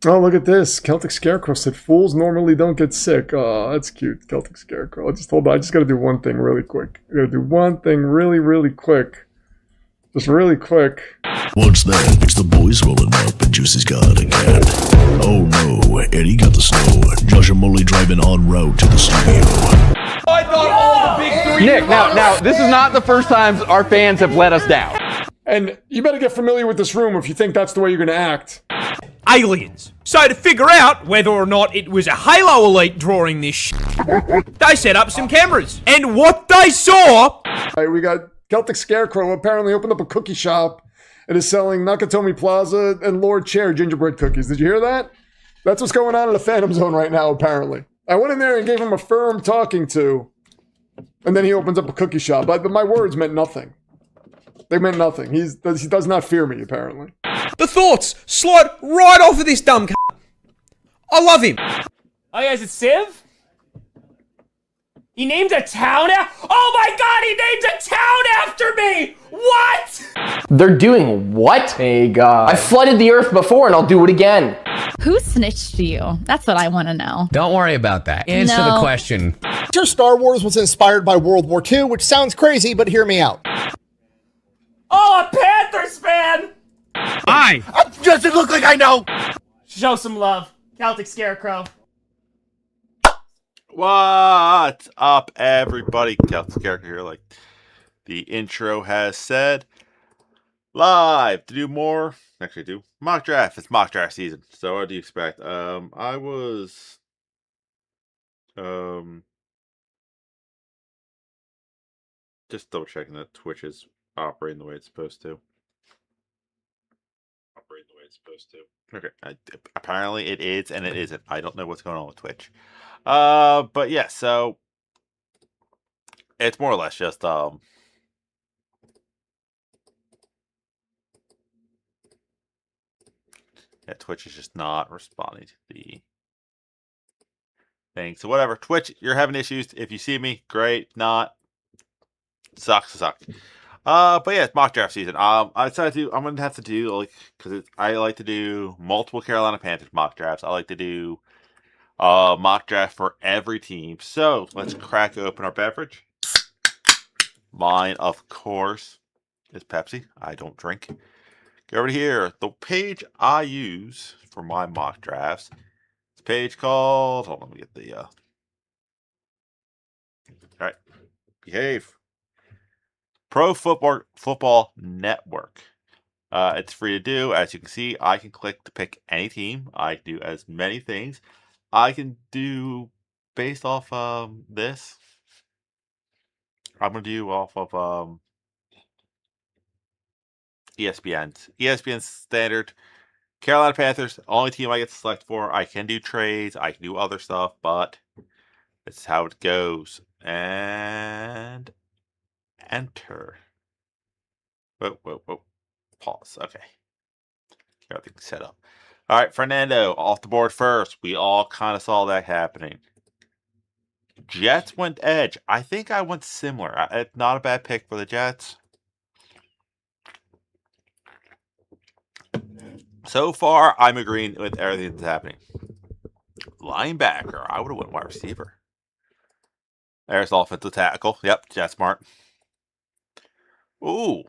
Oh, look at this. Celtic Scarecrow said, fools normally don't get sick. Oh, that's cute. Celtic Scarecrow. I just gotta do one thing really quick. I gotta do one thing really, really quick. Just really quick. What's that? It's the boys rolling up and Juicy's got a cat. Oh no, Eddie got the snow. Josh and Molly driving en route to the studio. I thought all the big three. Nick, now, this is not the first time our fans have let us down. And you better get familiar with this room if you think that's the way you're gonna act. Aliens. So to figure out whether or not it was a Halo Elite drawing this they set up some cameras. And what they saw... Alright, we got Celtic Scarecrow apparently opened up a cookie shop and is selling Nakatomi Plaza and Lord Chair gingerbread cookies. Did you hear that? That's what's going on in the Phantom Zone right now, apparently. I went in there and gave him a firm talking to, and then he opens up a cookie shop. But my words meant nothing. They meant nothing. He does not fear me, apparently. The thoughts slide right off of this dumb c***. I love him. Oh yeah, is it Civ? He named a town oh my god, he named a town after me! What? They're doing what? Hey, God. I flooded the earth before and I'll do it again. Who snitched to you? That's what I want to know. Don't worry about that. Answer the question. Sure, Star Wars was inspired by World War II, which sounds crazy, but hear me out. Oh, a Panthers fan! Hi. Does it look like I know? Show some love. Celtic Scarecrow. What's up, everybody? Celtic Scarecrow here, like the intro has said. Live to do more. Actually, do mock draft. It's mock draft season. So what do you expect? I was just double checking that Twitch is operating the way it's supposed to. Okay, apparently it is and it isn't. I don't know what's going on with Twitch. But yeah, so it's more or less just yeah, Twitch is just not responding to the thing. So whatever, Twitch, you're having issues. If you see me, great. Not, sucks. But yeah, it's mock draft season. I decided I'm gonna have to do like because I like to do multiple Carolina Panthers mock drafts. I like to do mock draft for every team. So let's crack open our beverage. Mine, of course, is Pepsi. I don't drink. Go over here. The page I use for my mock drafts. It's a page called. Hold on, let me get the. All right, behave. Pro Football Network. It's free to do. As you can see, I can click to pick any team. I can do as many things. I can do based off this. I'm gonna do off of ESPN's standard. Carolina Panthers, only team I get to select for. I can do trades. I can do other stuff, but it's how it goes. And enter. Whoa. Pause. Okay. Everything's set up. All right, Fernando, off the board first. We all kind of saw that happening. Jets went edge. I think I went similar. It's not a bad pick for the Jets. So far, I'm agreeing with everything that's happening. Linebacker. I would have went wide receiver. There's offensive tackle. Yep, Jet smart. Ooh.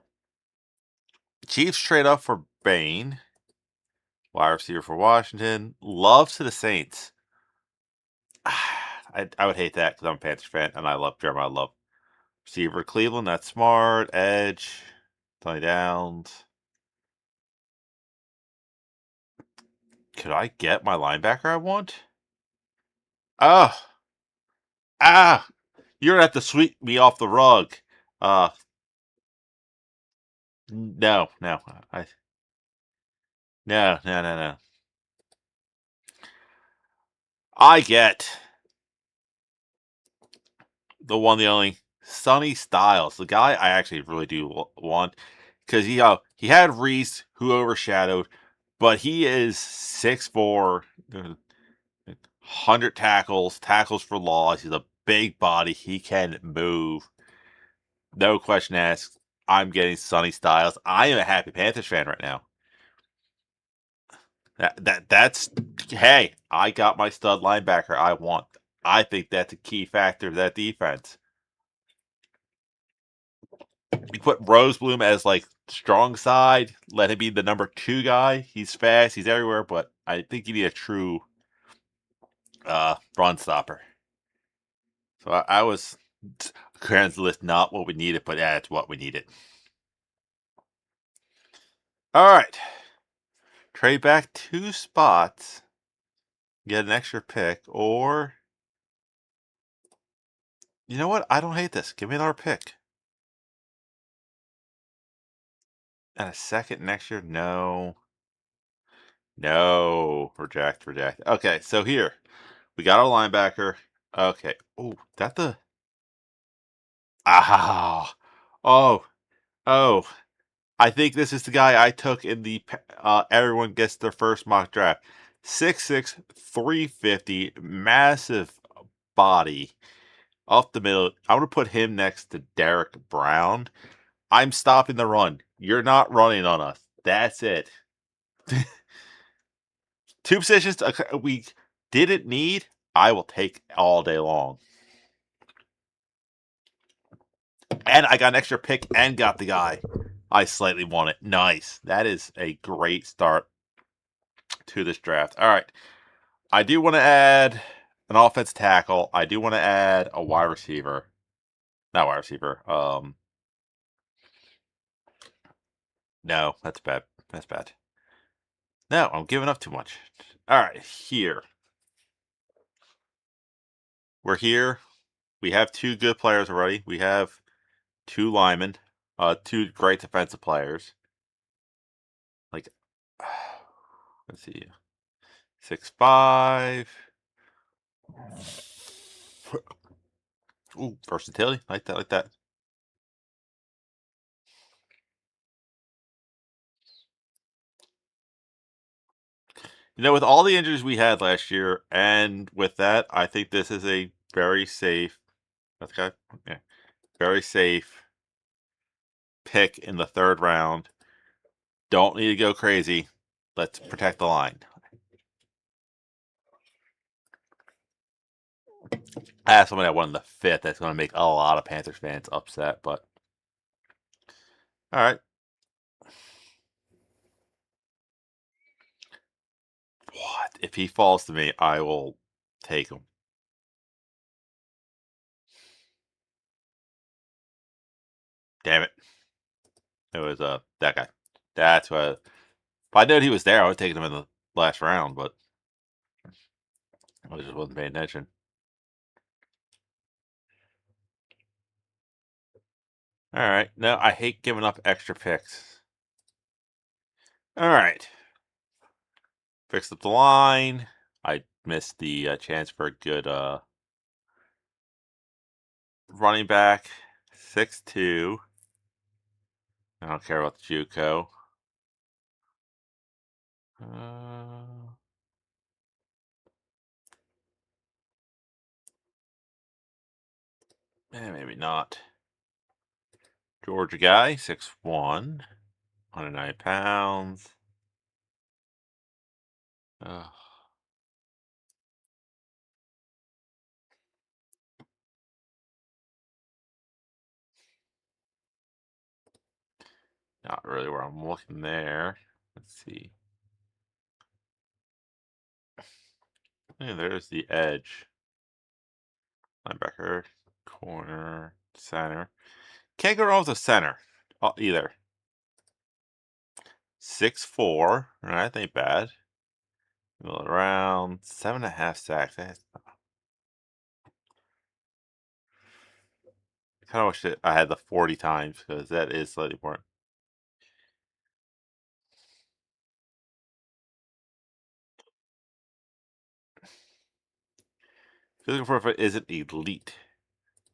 Chiefs trade up for Bain. Wide receiver for Washington. Love to the Saints. I would hate that because I'm a Panthers fan and I love Jeremiah Love. Receiver Cleveland, that's smart. Edge. Tony Downs. Could I get my linebacker I want? Oh. You're going to have to sweep me off the rug. No. No. I get the one, the only, Sonny Styles, the guy I actually really do want, because he had Reese, who overshadowed, but he is 6'4", 100 tackles for loss. He's a big body. He can move. No question asked. I'm getting Sonny Styles. I am a happy Panthers fan right now. That's hey, I got my stud linebacker I want. I think that's a key factor of that defense. You put Rosebloom as like strong side, let him be the number 2 guy. He's fast, he's everywhere, but I think you need a true run stopper. So I was Kran's list not what we needed, but that's what we needed. All right, trade back 2 spots, get an extra pick, or you know what? I don't hate this. Give me another pick. And a second next year? No. No. Reject. Okay, so here. We got our linebacker. Okay. Oh, that the... Ah. Oh. I think this is the guy I took in the... everyone gets their first mock draft. 6'6", 350, massive body. Up the middle. I'm going to put him next to Derek Brown. I'm stopping the run. You're not running on us. That's it. 2 positions we didn't need. I will take all day long. And I got an extra pick and got the guy I slightly wanted. Nice. That is a great start to this draft. All right. I do want to add an offense tackle. I do want to add a wide receiver. Not wide receiver. No, that's bad. That's bad. No, I'm giving up too much. All right, here. We're here. We have 2 good players already. We have 2 linemen, 2 great defensive players. Like, let's see, 6'5". Ooh, versatility, like that. You know, with all the injuries we had last year, and with that, I think this is a very safe. Okay, yeah, very safe pick in the 3rd round. Don't need to go crazy. Let's protect the line. I have somebody that won the 5th that's going to make a lot of Panthers fans upset, but all right. What? If he falls to me, I will take him. Damn it. It was that guy. That's what. If I knew he was there, I would have taken him in the last round, but I just wasn't paying attention. All right. No, I hate giving up extra picks. All right. Fixed up the line. I missed the chance for a good running back. 6'2". I don't care about the JUCO. Maybe not. Georgia guy, 6'1", 109 pounds. Ugh. Not really where I'm looking there. Let's see. Yeah, there's the edge. Linebacker, corner, center. Can't go wrong with the center either. 6'4". That ain't bad. Middle around 7.5 sacks. I kind of wish that I had the 40 times because that is slightly more. Physical profile isn't elite.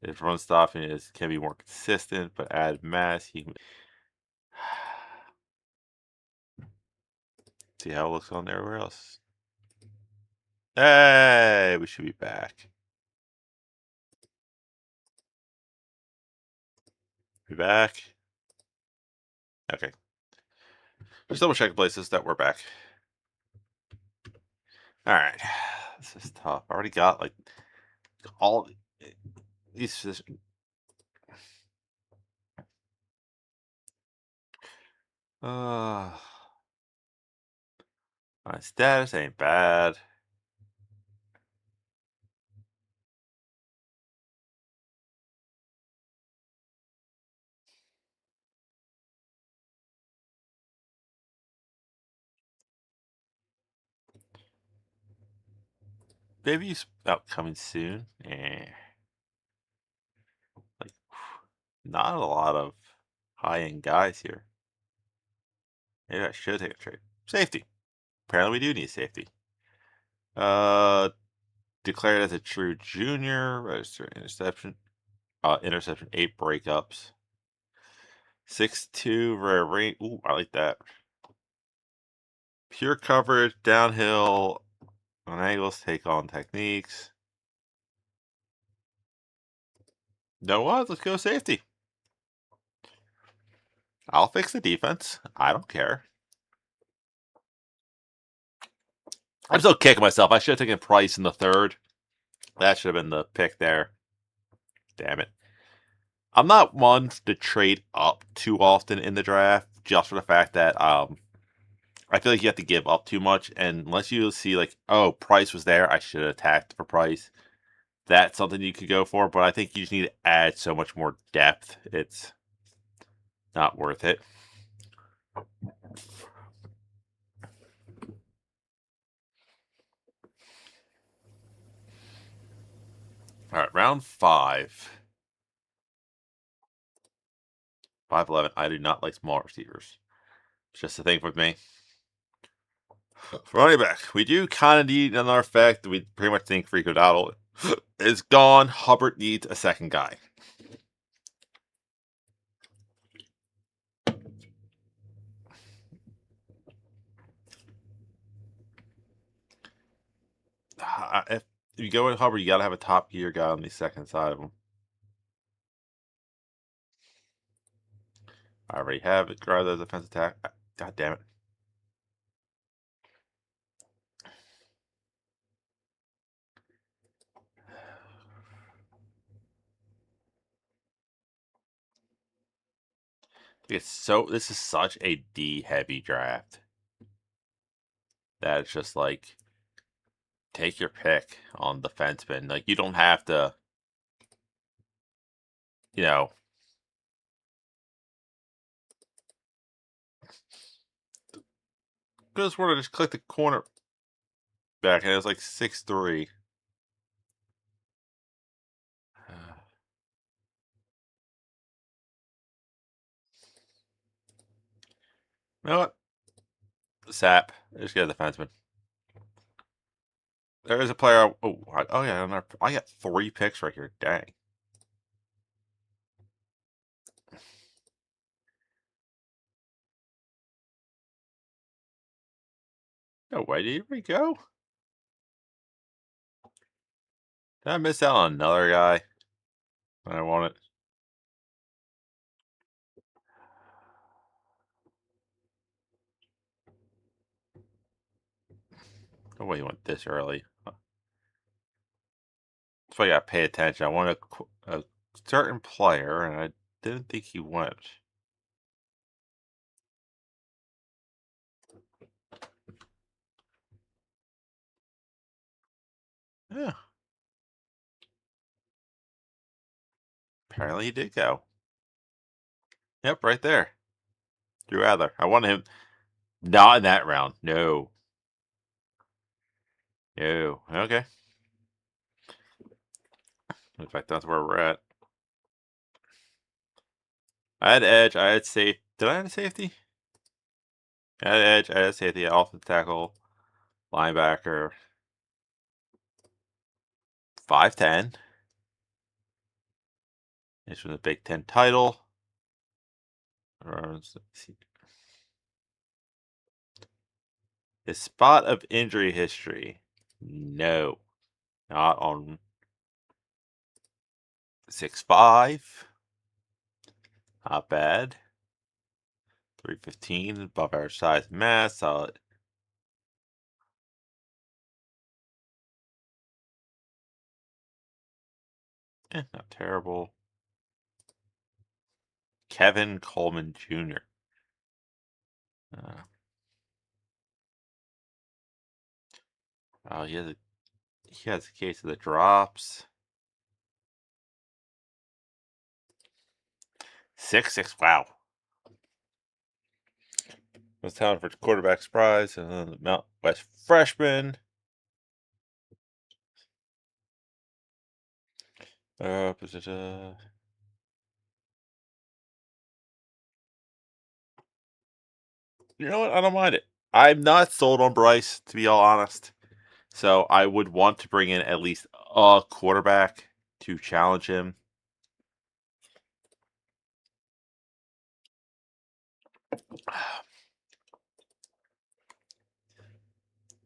If run stopping can be more consistent, but add mass, you can see how it looks on everywhere else. Hey, we should be back. Be back. Okay. Just double check places that we're back. All right, this is tough. I already got like all these. My status ain't bad. Baby's coming soon. Like, not a lot of high-end guys here. Maybe I should take a trade. Safety. Apparently, we do need safety. Declared as a true junior. Register interception. Interception 8 breakups. 6'2" rare range. Ooh, I like that. Pure coverage, downhill, on angles, take on techniques. Know what? Let's go safety. I'll fix the defense. I don't care. I'm still kicking myself. I should have taken Price in the 3rd. That should have been the pick there. Damn it. I'm not one to trade up too often in the draft, just for the fact that I feel like you have to give up too much. And unless you see like, oh, Price was there, I should have attacked for Price. That's something you could go for, but I think you just need to add so much more depth. It's not worth it. All right, round 5. 5'11". I do not like small receivers. It's just a thing with me. Running back. We do kind of need another effect. We pretty much think Rico Dowdle is gone. Hubbard needs a second guy. If you go with Hubbard, you got to have a top gear guy on the second side of him. I already have it. Grab those defensive attack. God damn it. This is such a D heavy draft. That it's just like, take your pick on defenseman. Like, you don't have to, you know. Just want to just click the corner back, and it was like 6'3". You know what? Sap. Just get a defenseman. There is a player. Oh yeah, I got 3 picks right here. Dang. No way. Did he go? Did I miss out on another guy? I want it. No way he went this early. That's why I gotta pay attention. I want a certain player, and I didn't think he went. Yeah. Apparently he did go. Yep, right there. Drew Adler. I wanted him not in that round. No. No. Okay. In fact, that's where we're at. I had edge. I had safe. Did I have a safety? I had edge. I had safety. Offensive tackle. Linebacker. 5'10". This was a Big Ten title. His spot of injury history. No. Not on 6'5". Not bad. 315. Above average size mass. Solid. Not terrible. Kevin Coleman Jr. Oh, he has a case of the drops. 6-6. Wow. Was town for quarterback prize and then the Mount West freshman. You know what? I don't mind it. I'm not sold on Bryce, to be all honest. So I would want to bring in at least a quarterback to challenge him.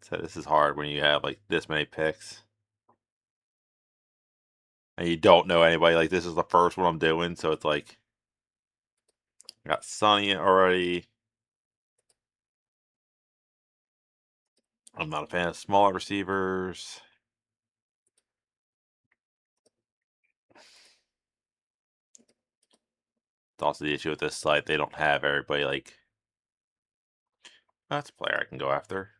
So this is hard when you have like this many picks. And you don't know anybody. Like this is the first one I'm doing, so it's like I got Sonny already. I'm not a fan of smaller receivers. It's also the issue with this site. They don't have everybody like that's a player I can go after.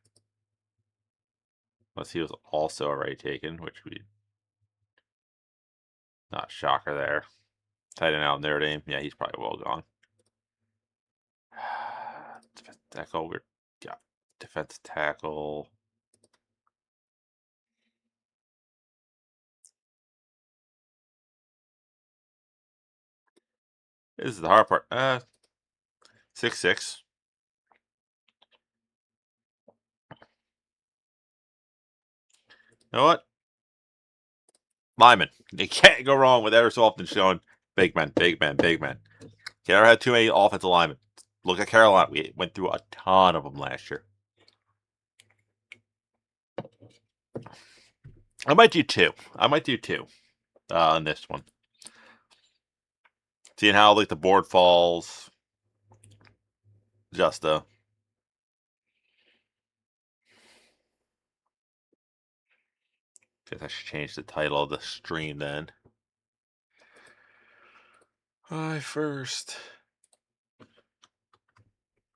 Unless he was also already taken, which would be not shocker there. Tight end out in Notre Dame. Yeah, he's probably well gone. Defensive tackle. We're got defensive tackle. This is the hard part. 6-6. You know what? Lyman. You can't go wrong with ever so often showing big men, big men, big men. Can't ever have too many offensive linemen. Look at Carolina. We went through a ton of them last year. I might do two. On this one. Seeing how like the board falls. Just I guess I should change the title of the stream then. I first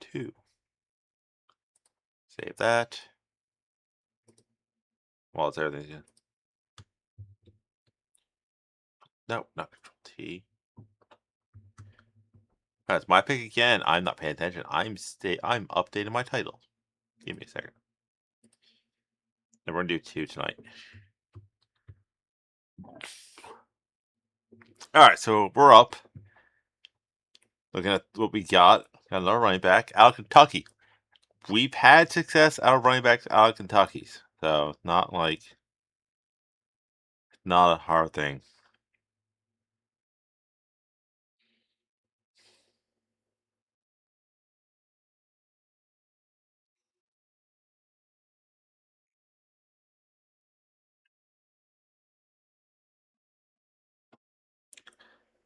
2. Save that. Well, it's everything. No, not Control T. That's my pick again. I'm not paying attention. I'm updating my title. Give me a second. And we're gonna do 2 tonight. All right, so we're up. Looking at what we got. Got another running back out of Kentucky. We've had success out of running backs out of Kentucky's, so not a hard thing.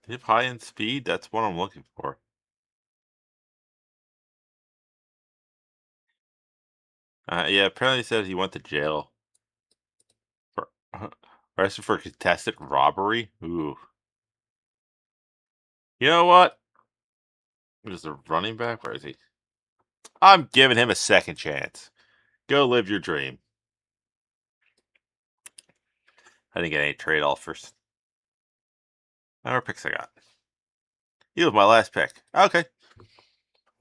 If high end speed, that's what I'm looking for. Yeah, apparently he said he went to jail for arrested for contested robbery. Ooh. You know what? Is a running back? Where is he? I'm giving him a second chance. Go live your dream. I didn't get any trade offers. How many picks I got? He was my last pick. Okay.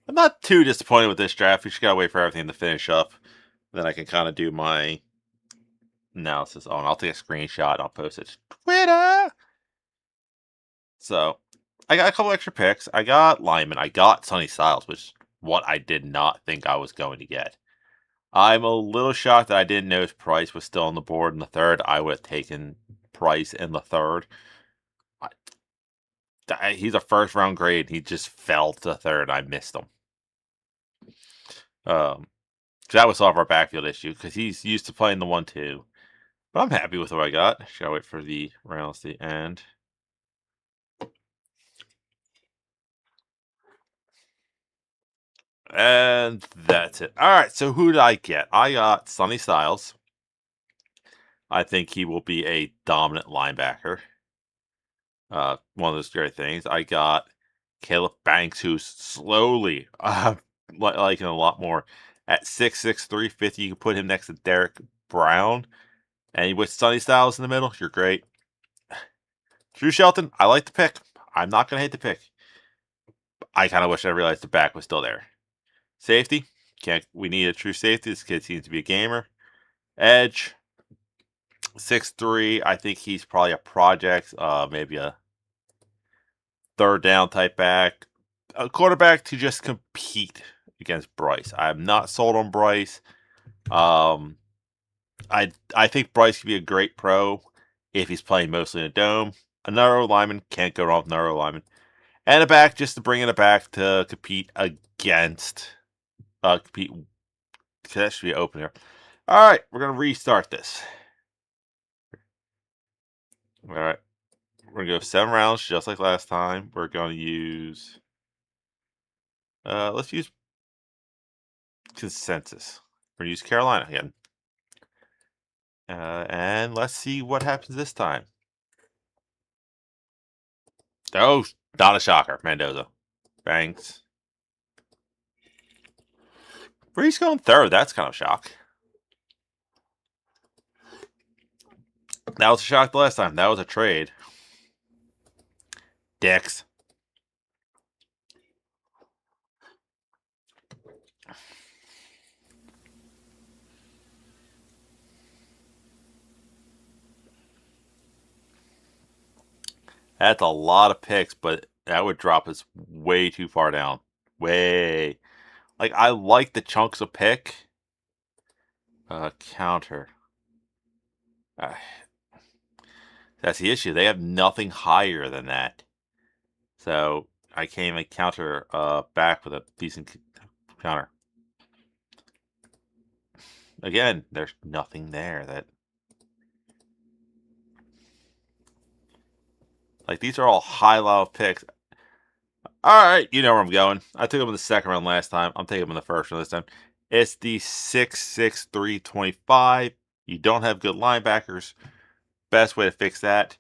I'm not too disappointed with this draft. We just gotta wait for everything to finish up. Then I can kind of do my analysis on. I'll take a screenshot and I'll post it to Twitter. So, I got a couple extra picks. I got Lyman. I got Sonny Styles, which is what I did not think I was going to get. I'm a little shocked that I didn't know Price was still on the board in the third. I would have taken Price in the third. He's a first round grade. He just fell to the third. I missed him. So that would solve our backfield issue because he's used to playing the 1-2. But I'm happy with what I got. Just gotta wait for the rounds to end. And that's it. All right, so who did I get? I got Sonny Styles. I think he will be a dominant linebacker. one of those great things. I got Caleb Banks, who's slowly liking a lot more. At 6'6", 350, you can put him next to Derek Brown. And with Sonny Styles in the middle, you're great. Drew Shelton, I like the pick. I'm not going to hate the pick. I kind of wish I realized the back was still there. Safety, we need a true safety. This kid seems to be a gamer. Edge, 6'3". I think he's probably a project, maybe a third down type back. A quarterback to just compete against Bryce. I'm not sold on Bryce. I think Bryce could be a great pro if he's playing mostly in a dome. Another lineman, can't go wrong with another lineman. And a back just to bring in a back to compete against. That should be open here. All right, we're going to restart this. All right. We're going to go 7 rounds just like last time. We're going to use... let's use consensus. We're going to use Carolina again. And let's see what happens this time. Oh, not a shocker. Mendoza. Banks. Brees going third. That's kind of a shock. That was a shock the last time. That was a trade. Dicks. That's a lot of picks, but that would drop us way too far down. Way. Like, I like the chunks of pick. Counter. That's the issue. They have nothing higher than that. So, I came and counter back with a decent counter. Again, there's nothing there that... Like, these are all high-level picks. Alright, you know where I'm going. I took him in the second round last time. I'm taking him in the first round this time. It's the 6'6", 325. You don't have good linebackers. Best way to fix that,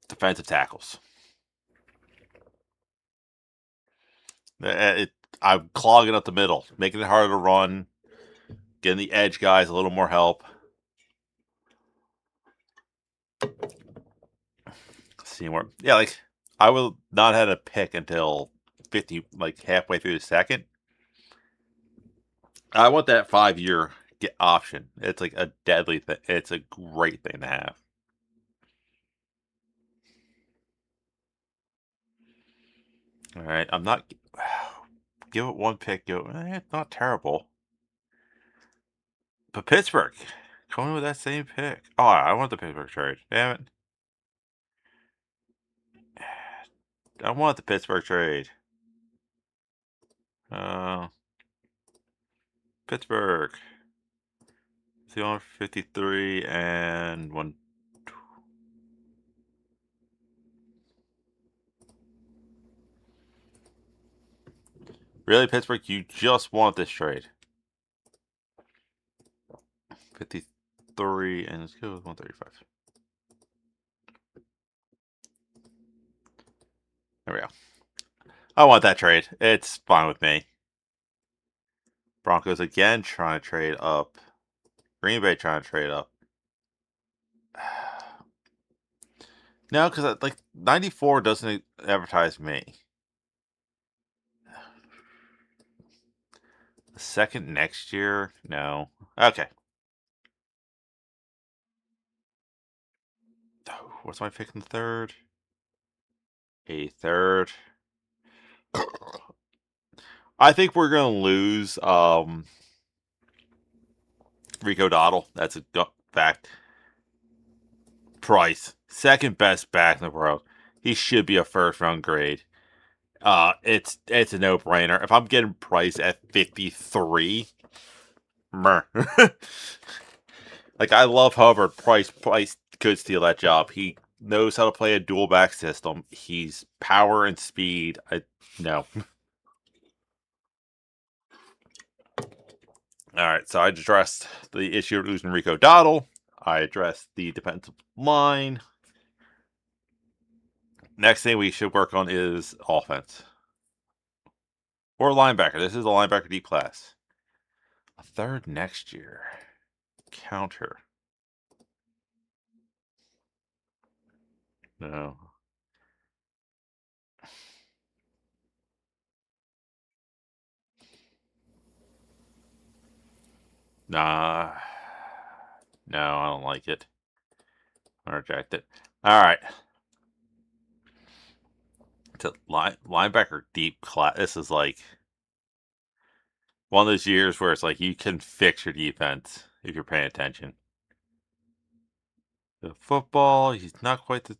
defensive tackles. I'm clogging up the middle, making it harder to run, getting the edge guys a little more help. See more. Yeah, like, I will not have a pick until 50, like halfway through the second. I want that 5-year option. It's like a deadly thing. It's a great thing to have. All right, I'm not... Give it one pick. It's not terrible. But Pittsburgh, going with that same pick. Oh, I want the Pittsburgh trade. Damn it. I want the Pittsburgh trade. Pittsburgh. 253 and 1. Really, Pittsburgh? You just want this trade. 53 and let's go with 135. There we go. I want that trade. It's fine with me. Broncos again trying to trade up. Green Bay trying to trade up. No, because like 94 doesn't advertise me. The second next year? No. Okay. What's my pick in the third? A third. I think we're going to lose Rico Dottle. That's a fact. Price. Second best back in the world. He should be a first round grade. It's a no-brainer. If I'm getting Price at 53, like, I love Hubbard. Price could steal that job. He knows how to play a dual back system. He's power and speed. No. All right, so I addressed the issue of losing Rico Dottle. I addressed the defensive line. Next thing we should work on is offense. Or linebacker. This is a linebacker deep class. A third next year. Counter. No. Nah. No, I don't like it. I reject it. Alright. To linebacker deep class. This is like one of those years where it's like you can fix your defense if you're paying attention. The football, he's not quite the.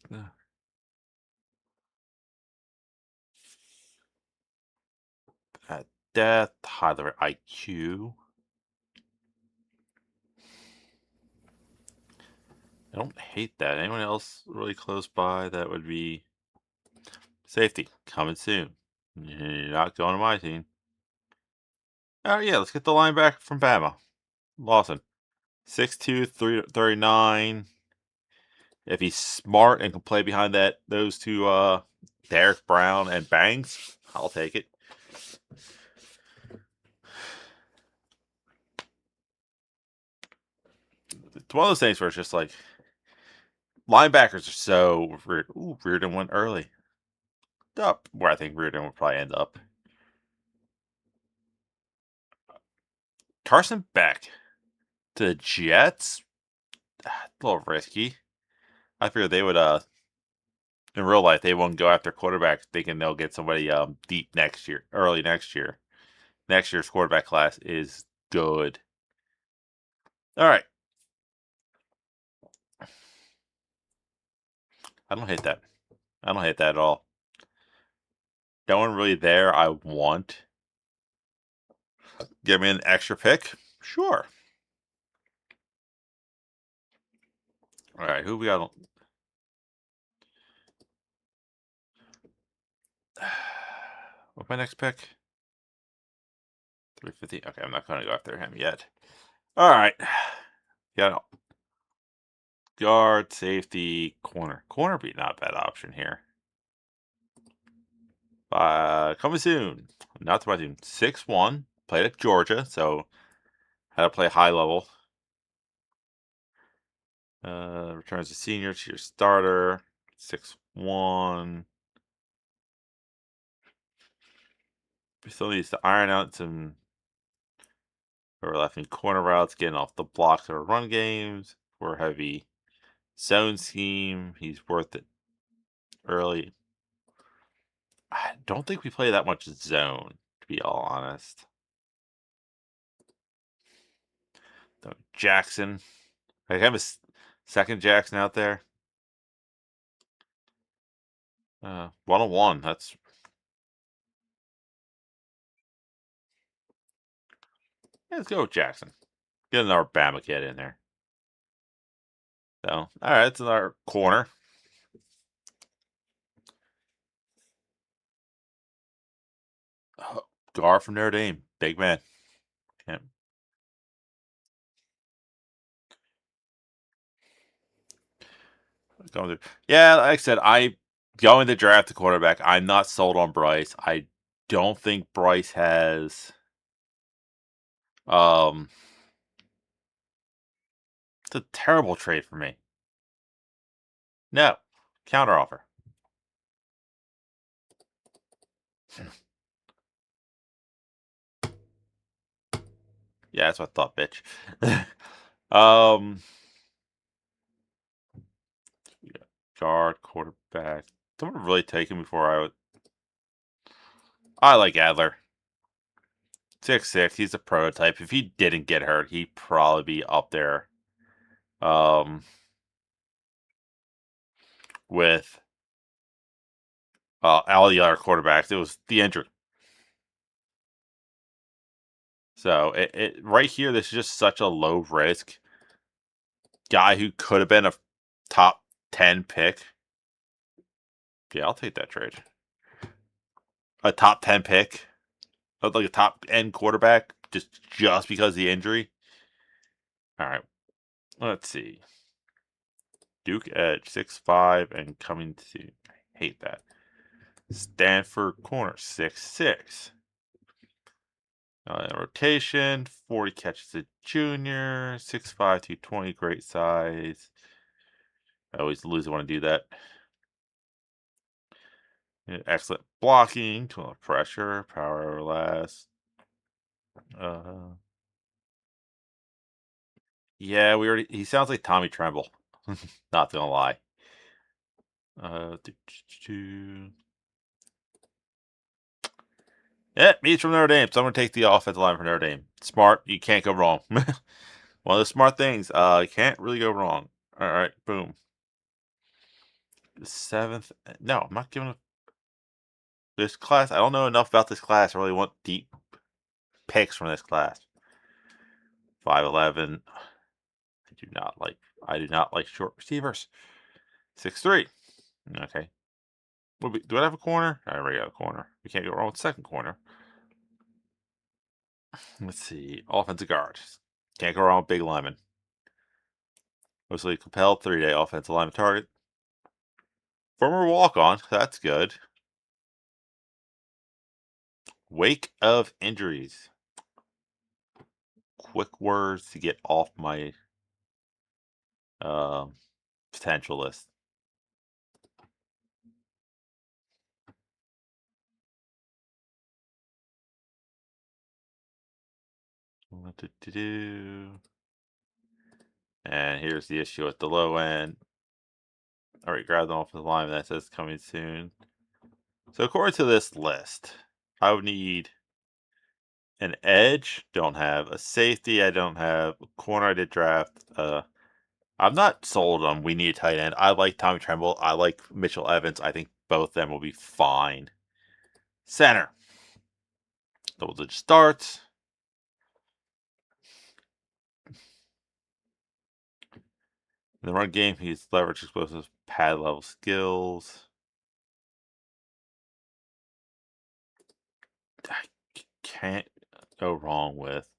At death, higher IQ. I don't hate that. Anyone else really close by that would be safety coming soon? You're not going to my team. Oh yeah, let's get the linebacker from Bama, Lawson, 6'2", 339. If he's smart and can play behind those two, Derek Brown and Banks, I'll take it. It's one of those things where it's just like linebackers are so weird. Ooh, Reardon went early. Up where I think Reardon would probably end up. Carson Beck to the Jets. A little risky. I figured they would in real life they won't go after quarterbacks thinking they'll get somebody deep next year, early next year. Next year's quarterback class is good. All right. I don't hate that. I don't hate that at all. No one really there I want. Give me an extra pick? Sure. All right, who we got? What's my next pick? 350. Okay, I'm not going to go after him yet. All right. Yeah. Guard, safety, corner. Corner be not a bad option here. Coming soon. Not to my team. 6'1". Played at Georgia, so had to play high level. Returns a senior to your starter. 6'1". We still needs to iron out some overlapping corner routes, getting off the blocks or run games. For heavy zone scheme, he's worth it early. I don't think we play that much zone, to be all honest. Jackson. I have a second Jackson out there. 101. That's. Yeah, let's go with Jackson. Get another Bama kid in there. So, all right, that's our corner. Gar from Notre Dame. Big man. Yeah. Yeah, like I said, I going to draft a quarterback. I'm not sold on Bryce. I don't think Bryce has it's a terrible trade for me. No. Counteroffer. Yeah, that's what I thought, bitch. Guard, quarterback. Someone really take him before I would. I like Adler. 6'6". He's a prototype. If he didn't get hurt, he'd probably be up there. With all the other quarterbacks. It was the injury. So it right here, this is just such a low risk guy who could have been a top 10 pick. Yeah, I'll take that trade. A top 10 pick, like a top end quarterback, just because of the injury. All right, let's see. Duke edge 6'5" and coming to Hate that. Stanford corner, 6'6". Rotation, 40 catches a junior, 6'5", 220, great size. I always lose when I do that. Excellent blocking, 12 pressure, power last. Yeah, he sounds like Tommy Tremble. Not gonna lie. Yeah, he's from Notre Dame, so I'm gonna take the offensive line from Notre Dame. Smart, you can't go wrong. One of the smart things, you can't really go wrong. All right, boom. The 7th. No, I'm not giving this class. I don't know enough about this class. I really want deep picks from this class. 5'11". I do not like short receivers. 6'3". Okay. Do I have a corner? I already got a corner. We can't go wrong with second corner. Let's see. Offensive guard. Can't go wrong with big lineman. Mostly compelled 3-day offensive lineman target. Former walk-on. That's good. Wake of injuries. Quick words to get off my potential list. And here's the issue at the low end. All right, grab them off the line that says coming soon. So according to this list, I would need an edge. Don't have a safety. I don't have a corner. I did draft. I'm not sold on we need a tight end. I like Tommy Tremble. I like Mitchell Evans. I think both of them will be fine. Center. Double-digit starts. In the run game, he's leverage explosive pad level skills. I can't go wrong with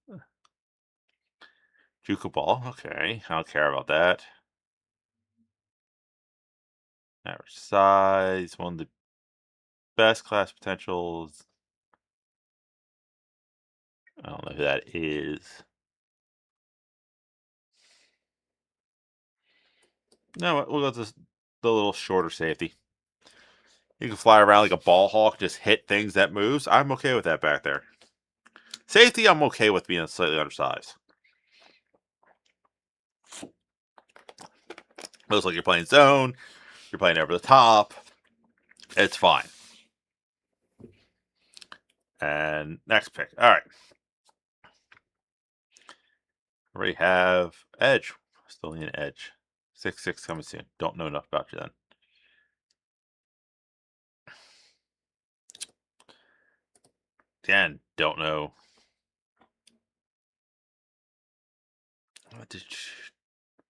Juka Ball. Okay, I don't care about that. Average size, one of the best class potentials. I don't know who that is. No, we'll go with the little shorter safety. You can fly around like a ball hawk, just hit things that moves. I'm okay with that back there. Safety, I'm okay with being slightly undersized. Looks like you're playing zone. You're playing over the top. It's fine. And next pick. All right. Already have edge. Still need an edge. 6'6" coming soon. Don't know enough about you then. Again, don't know.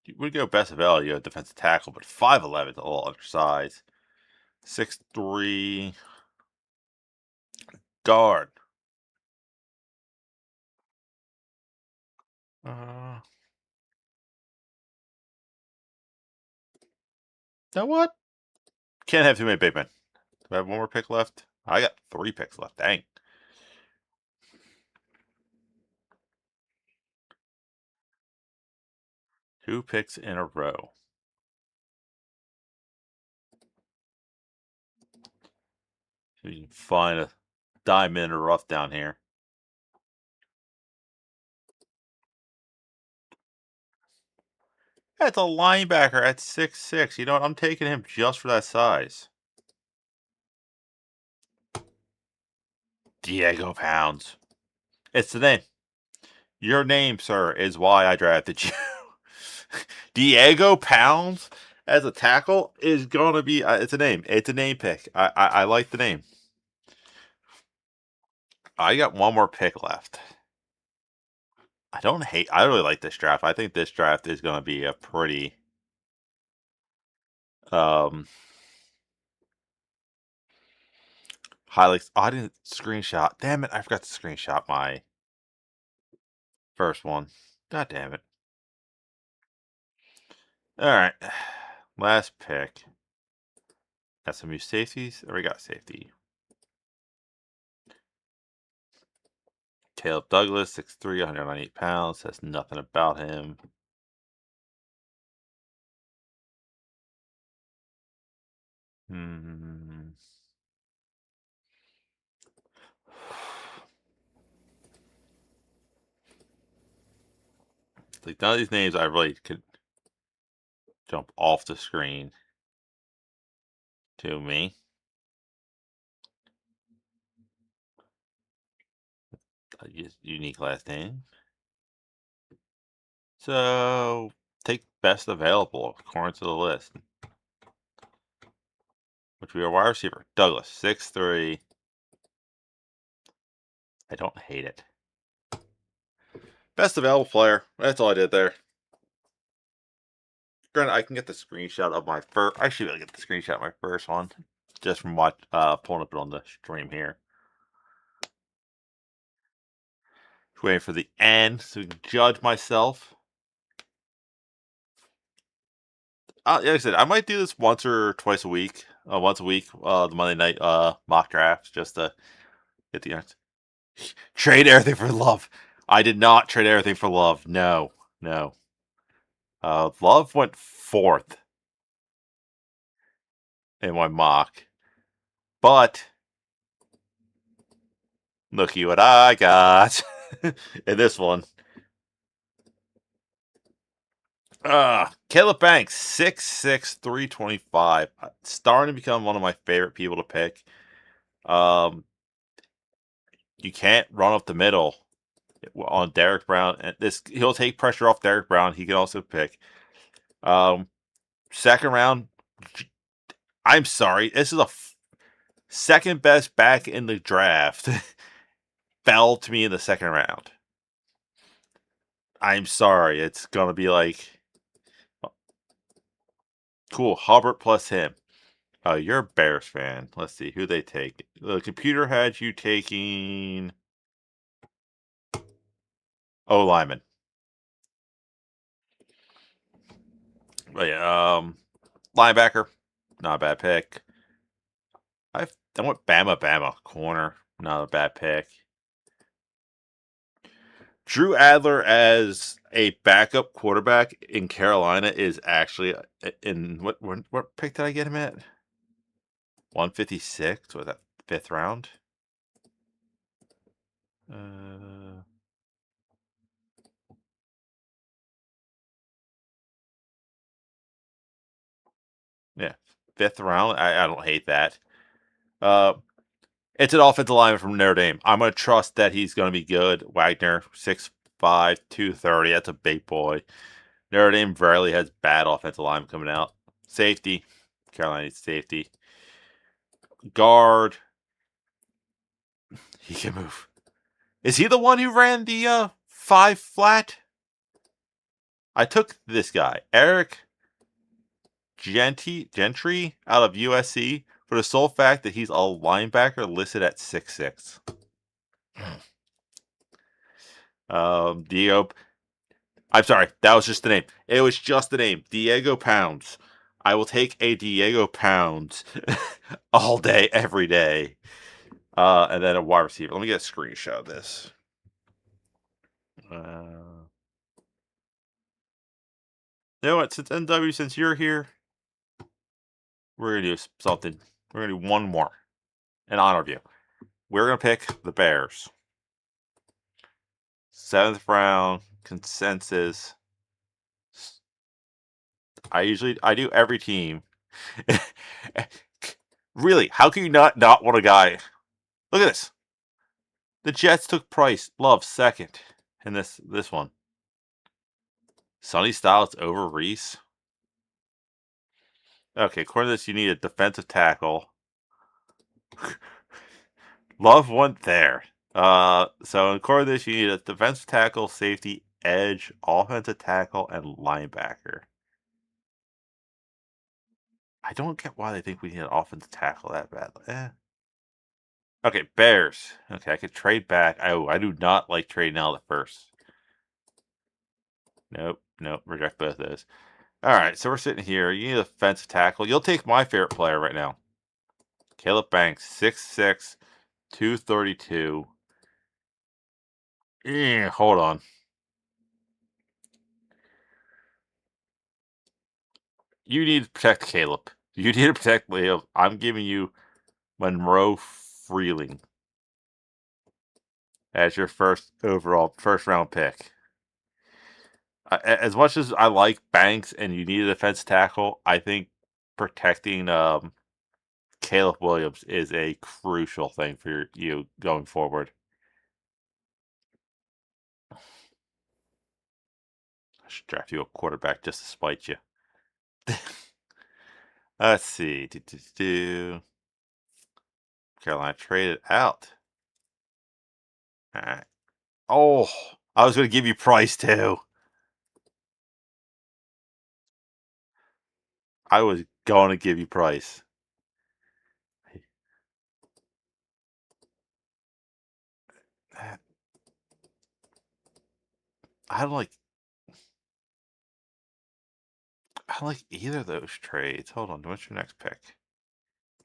You would go best value at defensive tackle, but 5'11" is a little undersized. 6'3" guard. Know what? Can't have too many big men. Do I have one more pick left? I got 3 picks left. Dang. Two picks in a row. So you can find a diamond in the rough down here. That's a linebacker at 6'6". You know what? I'm taking him just for that size. Diego Pounds. It's the name. Your name, sir, is why I drafted you. Diego Pounds as a tackle is going to be... it's a name. It's a name pick. I like the name. I got one more pick left. I really like this draft. I think this draft is going to be a pretty... highlights. Oh, I didn't screenshot. Damn it, I forgot to screenshot my first one. God damn it. All right. Last pick. SMU safeties. We got safety. Caleb Douglas, 6'3", 198 pounds. Says nothing about him. Like none of these names I really could jump off the screen to me. Unique last name. So take best available according to the list. Which we are wide receiver. Douglas, 6'3". I don't hate it. Best available player. That's all I did there. Granted, I can get the screenshot of my first. I should be able to get the screenshot of my first one, just from what pulling up it on the stream here. Just waiting for the end so we can judge myself. Like I said, I might do this once or twice a week. Once a week, the Monday night mock drafts, just to get the answer. Trade everything for love. I did not trade everything for love. No. Love went 4th in my mock. But looky what I got in this one. Caleb Banks, 6'6", 325. Starting to become one of my favorite people to pick. You can't run up the middle on Derek Brown. And he'll take pressure off Derek Brown. He can also pick. Second round. I'm sorry. This is a second best back in the draft. Fell to me in the second round. I'm sorry. It's going to be like... Cool. Hubbard plus him. Oh, you're a Bears fan. Let's see who they take. The computer had you taking... O-lineman. But yeah, linebacker. Not a bad pick. I went Bama. Corner. Not a bad pick. Drew Adler as a backup quarterback in Carolina is actually in what pick did I get him at? 156. Was that 5th round? Yeah, 5th round. I don't hate that. It's an offensive lineman from Notre Dame. I'm going to trust that he's going to be good. Wagner, 6'5", 230. That's a big boy. Notre Dame rarely has bad offensive linemen coming out. Safety. Carolina needs safety. Guard. He can move. Is he the one who ran the 5 flat? I took this guy, Eric Gentry, out of USC, for the sole fact that he's a linebacker listed at 6'6". Diego. I'm sorry, that was just the name. It was just the name. Diego Pounds. I will take a Diego Pounds all day, every day. And then a wide receiver. Let me get a screenshot of this. You know what? Since NW, since you're here, we're going to do something. We're going to do one more. An honor view. We're going to pick the Bears. 7th round, consensus. I do every team. Really, how can you not want a guy? Look at this. The Jets took Price, Love 2nd in this one. Sonny Styles over Reese. Okay, according to this, you need a defensive tackle. Love went there. So according to this, you need a defensive tackle, safety, edge, offensive tackle, and linebacker. I don't get why they think we need an offensive tackle that badly. Okay, Bears. Okay, I could trade back. I do not like trading out of the first. Nope. Reject both of those. All right, so we're sitting here. You need a defensive tackle. You'll take my favorite player right now. Caleb Banks, 6'6", 232. Hold on. You need to protect Caleb. You need to protect Leo. I'm giving you Monroe Freeling as your first round pick. As much as I like Banks and you need a defense tackle, I think protecting Caleb Williams is a crucial thing for you going forward. I should draft you a quarterback just to spite you. Let's see. Carolina traded out. All right. Oh, I was going to give you Price too. I was going to give you Price. I don't like either of those trades. Hold on. What's your next pick?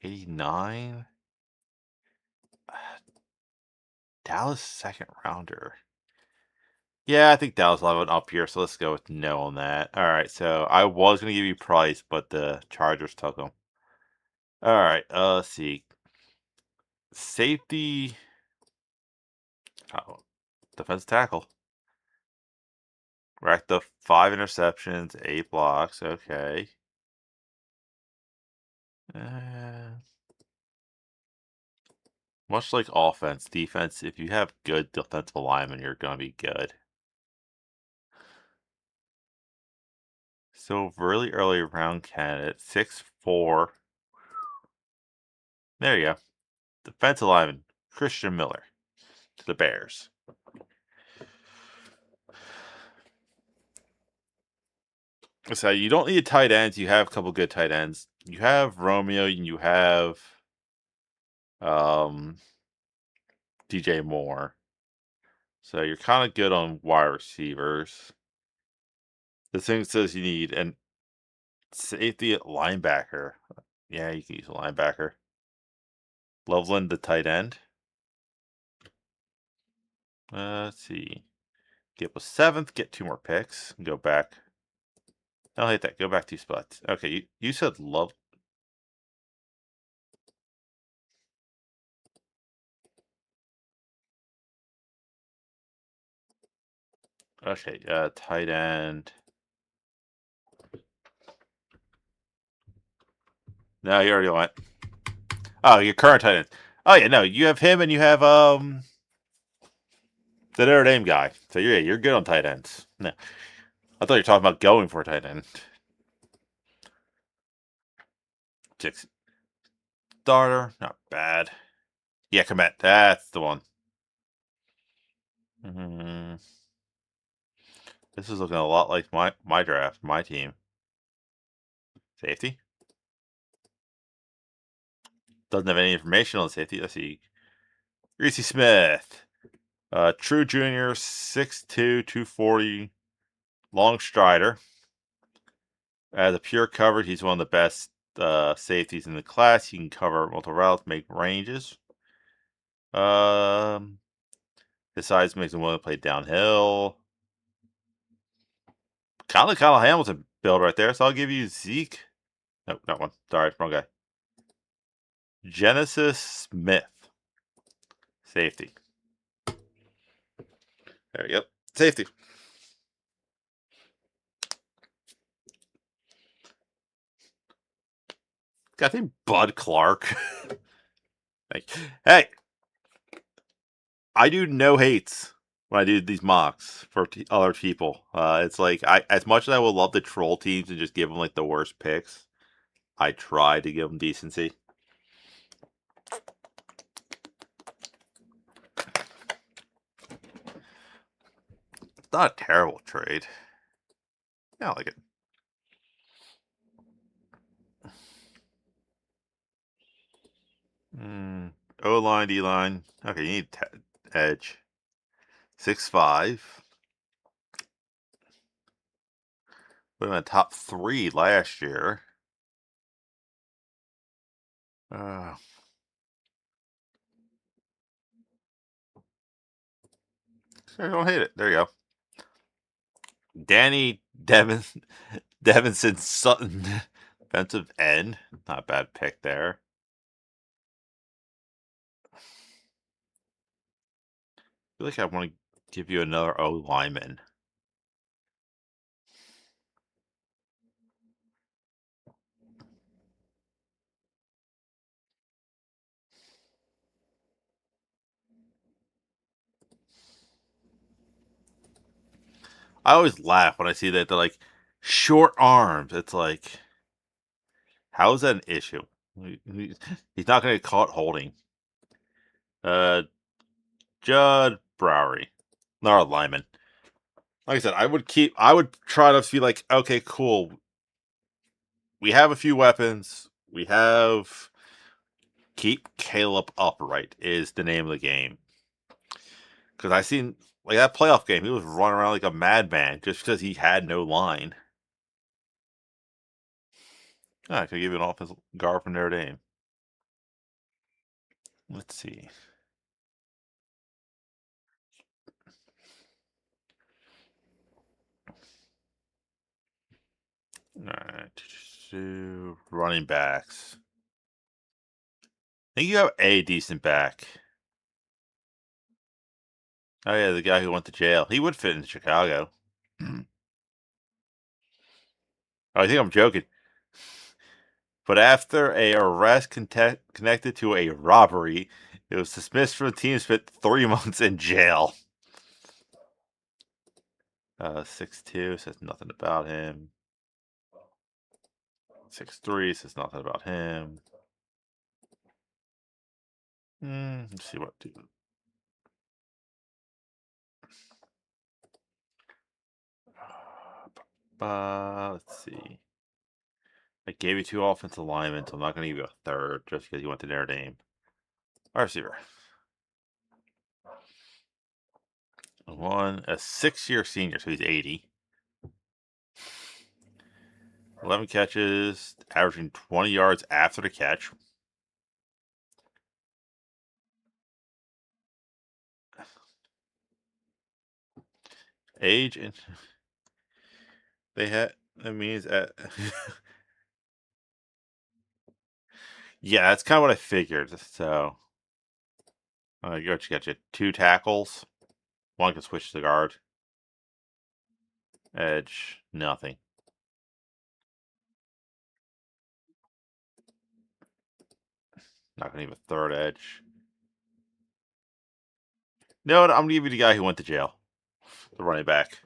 89? Dallas second rounder. Yeah, I think Dallas will have an up here, so let's go with no on that. All right, so I was going to give you Price, but the Chargers took him. All right, let's see. Safety. Oh, defense tackle. Racked up 5 interceptions, 8 blocks. Okay. Much like offense, defense, if you have good defensive linemen, you're going to be good. So really early round candidate, 6'4". There you go. Defensive lineman, Christian Miller to the Bears. So you don't need tight ends. You have a couple good tight ends. You have Romeo and you have DJ Moore. So you're kind of good on wide receivers. The thing says you need and safety at linebacker. Yeah, you can use a linebacker. Loveland, the tight end. Let's see. Get a 7th, get 2 more picks, and go back. I'll hit that. Go back 2 spots. Okay, you said Love. Okay, tight end. No, you already went. Oh, your current tight end. Oh yeah, no, you have him and you have the Notre Dame guy. So you're good on tight ends. No, I thought you were talking about going for a tight end. 6 starter, not bad. Yeah, commit. That's the one. This is looking a lot like my draft, my team. Safety. Doesn't have any information on safety. Let's see. Reese Smith. True Junior, 6'2", 240, long strider. As a pure coverage, he's one of the best safeties in the class. He can cover multiple routes, make ranges. His size makes him willing to play downhill. Kind of Hamilton build right there, so I'll give you Zeke. Nope, not one. Sorry, wrong guy. Genesis Smith. Safety. There you go. Safety. Guy named Bud Clark. Like, hey, I do no hates when I do these mocks for other people. It's like as much as I would love to troll teams and just give them like the worst picks, I try to give them decency. It's not a terrible trade. Yeah, I like it. O-line, D-line. Okay, you need edge. 6'5". We went top 3 last year. I don't hate it. There you go. Danny Devinson Sutton, defensive end. Not a bad pick there. I feel like I want to give you another O lineman. I always laugh when I see that they're like short arms. It's like, how is that an issue? He's not going to get caught holding. Judd Browery, not a lineman. Like I said, I would try to be like, okay, cool. We have a few weapons. We have keep Caleb upright is the name of the game. Because I seen like that playoff game, he was running around like a madman just because he had no line. I could give you an offensive guard from Notre Dame. Let's see. All right, so running backs. I think you have a decent back. Oh yeah, the guy who went to jail. He would fit in Chicago. Oh, I think I'm joking. But after a arrest connected to a robbery, it was dismissed from the team, spent 3 months in jail. 6'2" says nothing about him. 6'3" says nothing about him. Let's see what dude. Let's see. I gave you 2 offensive linemen, so I'm not going to give you a third just because you went to Notre Dame. Our receiver. A 6-year senior, so he's 80. 11 catches, averaging 20 yards after the catch. Age and they had that means at yeah, that's kind of what I figured. So you got you 2 tackles. One can switch to guard. Edge, nothing. Not gonna even third edge. No, I'm gonna give you the guy who went to jail. The running back.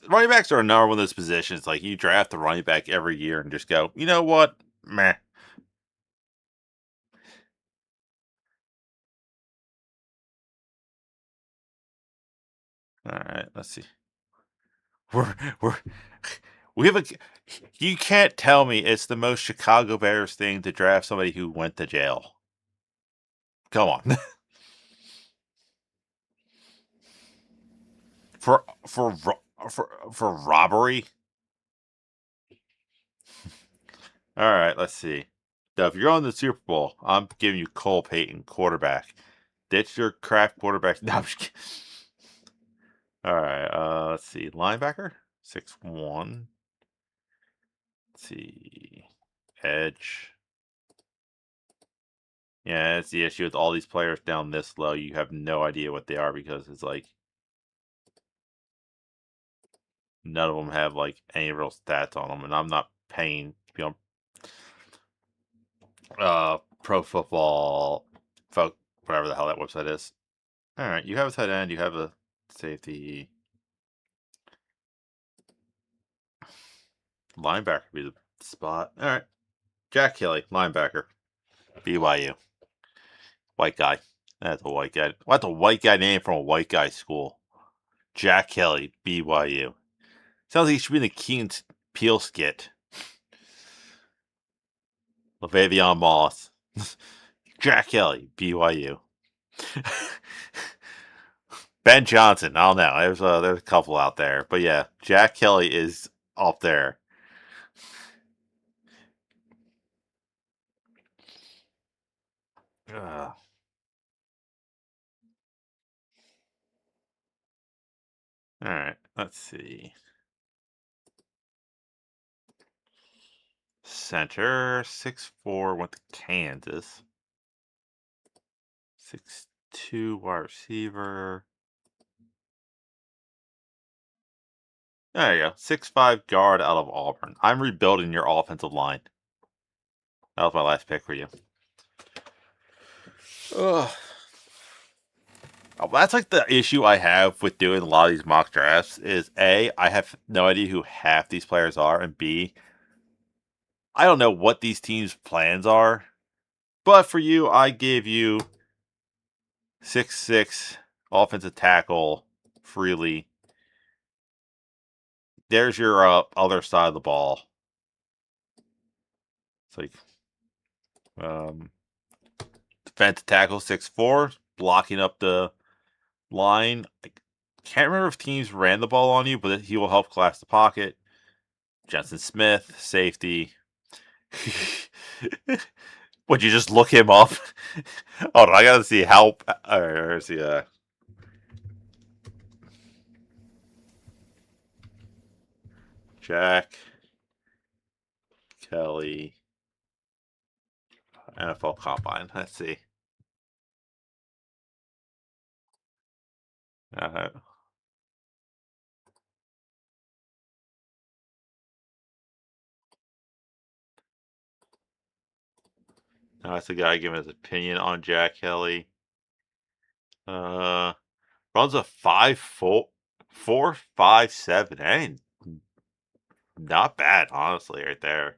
Running backs are another one of those positions. Like you draft the running back every year and just go, you know what? Meh. All right, let's see. We have a. You can't tell me it's the most Chicago Bears thing to draft somebody who went to jail. Come on. for robbery. All right, let's see. Now, if you're going to the Super Bowl, I'm giving you Cole Payton, quarterback. Ditch your crap quarterback. No, I'm just kidding. All right, let's see. Linebacker, 6'1". Let's see. Edge. Yeah, that's the issue with all these players down this low. You have no idea what they are because it's like none of them have like any real stats on them, and I'm not paying pro football folk, whatever the hell that website is. All right, you have a tight end, you have a safety, linebacker would be the spot. All right, Jack Kelly, linebacker, BYU, white guy. That's a white guy. What's a white guy name from a white guy school? Jack Kelly, BYU. Sounds like he should be in the Key and Peele skit. Le'Veon Moss. Jack Kelly, BYU. Ben Johnson, I don't know. There's a couple out there. But yeah, Jack Kelly is up there. Ugh. All right, let's see. Center 6'4" went to Kansas. 6'2" wide receiver. There you go. 6'5" guard out of Auburn. I'm rebuilding your offensive line. That was my last pick for you. Ugh. That's like the issue I have with doing a lot of these mock drafts is A, I have no idea who half these players are, and B, I don't know what these teams' plans are. But for you, I give you 6'6" offensive tackle freely. There's your other side of the ball. It's like defensive tackle 6'4", blocking up the line. I can't remember if teams ran the ball on you, but he will help collapse the pocket. Jensen Smith, safety. Would you just look him up? Hold on, I gotta see how. Let's see. Jack Kelly, NFL Combine. Let's see. Uh, that's the guy giving his opinion on Jack Kelly. Runs a 5'4", 4.57. Ain't not bad, honestly, right there.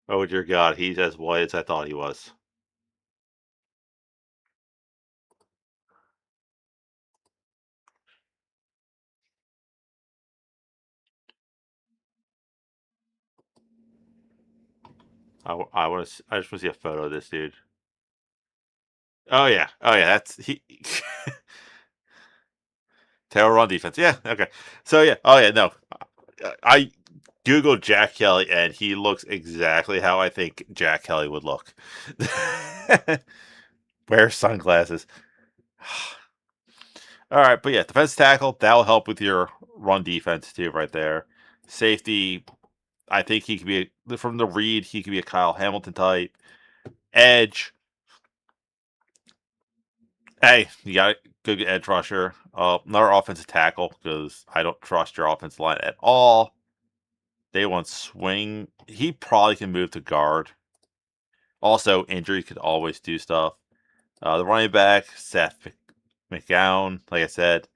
Oh dear God, he's as white as I thought he was. I just want to see a photo of this dude. Oh yeah, that's he. Tail run defense. Yeah, okay. So yeah, oh yeah, no. I Googled Jack Kelly and he looks exactly how I think Jack Kelly would look. Wear sunglasses. All right, but yeah, defense tackle, that'll help with your run defense too, right there. Safety, I think he could be from the read, he could be a Kyle Hamilton type. Edge. Hey, you got a good edge rusher. Another offensive tackle because I don't trust your offensive line at all. They want swing. He probably can move to guard. Also, injury could always do stuff. The running back, Seth McGowan, like I said,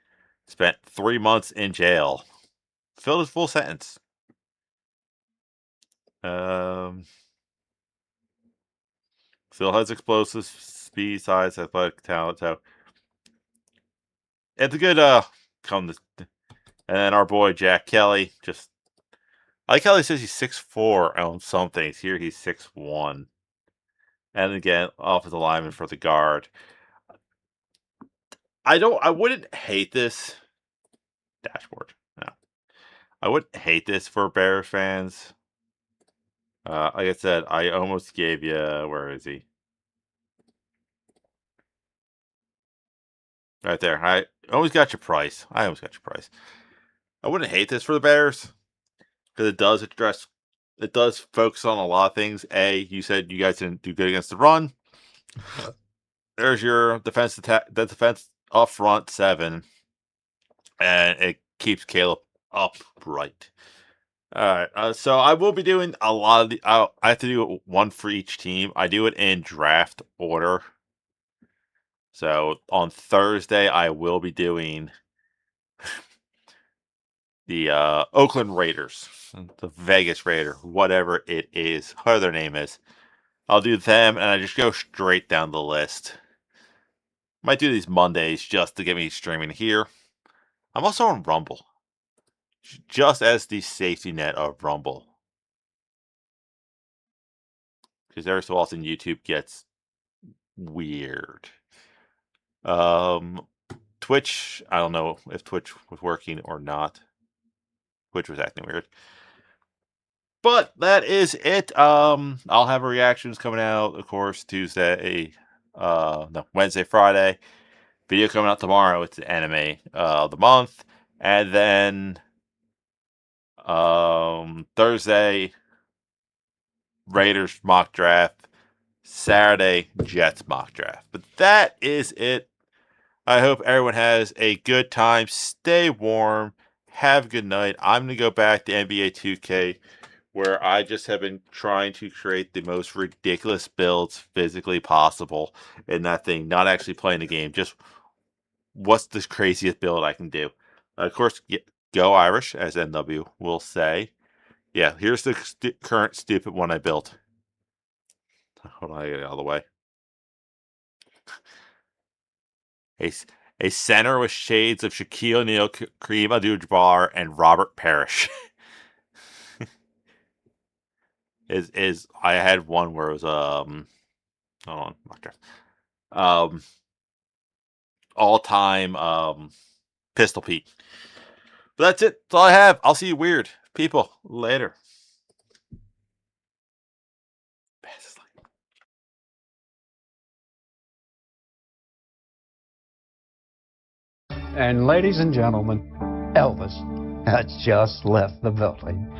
spent 3 months in jail. Filled his full sentence. Still has explosive speed, size, athletic talent. So it's a good come. And then our boy Jack Kelly, just I like how he says he's 6'4" on some things. Here he's 6'1". And again, offensive lineman for the guard. I wouldn't hate this dashboard. No. I wouldn't hate this for Bears fans. Like I said, I almost gave you where is he? Right there. I almost got your price. I almost got your price. I wouldn't hate this for the Bears because it does focus on a lot of things. A, you said you guys didn't do good against the run. There's your defense up front 7, and it keeps Caleb upright. All right, so I will be doing a lot of I have to do one for each team. I do it in draft order. So on Thursday, I will be doing the Oakland Raiders, the Vegas Raider, whatever it is, whatever their name is. I'll do them, and I just go straight down the list. Might do these Mondays just to get me streaming here. I'm also on Rumble, just as the safety net of Rumble. Because every so often YouTube gets weird. Twitch, I don't know if Twitch was working or not. Twitch was acting weird. But that is it. I'll have reactions coming out, of course, Tuesday, Wednesday, Friday. Video coming out tomorrow. It's the anime of the month. And then Thursday, Raiders mock draft. Saturday, Jets mock draft. But that is it. I hope everyone has a good time. Stay warm. Have a good night. I'm going to go back to NBA 2K, where I just have been trying to create the most ridiculous builds physically possible in that thing. Not actually playing the game. Just what's the craziest build I can do. Of course, go Irish, as NW will say. Yeah, here's the current stupid one I built. Hold on, I get it out of the way. A center with shades of Shaquille O'Neal, Kareem Abdul-Jabbar, and Robert Parrish. I had one where it was hold on, all time Pistol Pete. But that's it. That's all I have. I'll see you weird people later. And ladies and gentlemen, Elvis has just left the building.